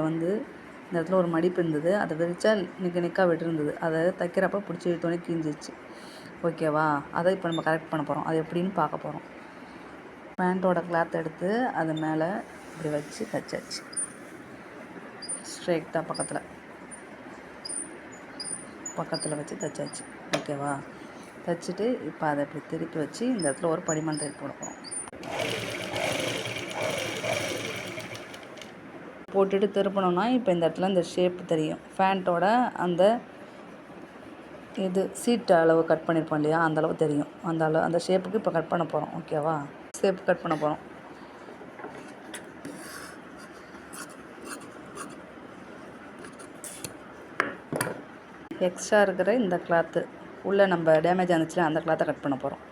வந்து இந்த இடத்துல ஒரு மடிப்பு இருந்தது, அதை விரிச்சா நிற்கா விட்டுருந்தது. அதை தைக்கிறப்ப பிடிச்சி இழுத்தோடனே கிழிஞ்சிச்சு. ஓகேவா? அதை இப்போ நம்ம கரெக்ட் பண்ண போகிறோம். அது எப்படின்னு பார்க்க போகிறோம். பேண்ட்டோட கிளாத் எடுத்து அது மேலே இப்படி வச்சு தைச்சாச்சு. ஸ்ட்ரெயிட்டாக பக்கத்தில் வச்சு தைச்சாச்சு. ஓகேவா? தைச்சிட்டு இப்போ அதை இப்படி திருப்பி வச்சு இந்த இடத்துல ஒரு படிமன் தையல் போட போகிறோம். போட்டுட்டு திருப்பணும்னா இப்போ இந்த இடத்துல இந்த ஷேப் தெரியும். பேண்ட்டோட அந்த இது சீட் அளவு கட் பண்ணியிருப்போம் இல்லையா, அந்த அளவு தெரியும். அந்த ஷேப்புக்கு இப்போ கட் பண்ண போகிறோம். ஓகேவா? ஷேப் கட் பண்ண போகிறோம். எக்ஸ்ட்ரா இருக்கிற இந்த கிளாத்து உள்ளே நம்ம டேமேஜ் ஆனிச்சுல, அந்த கிளாத்தை கட் பண்ண போகிறோம்.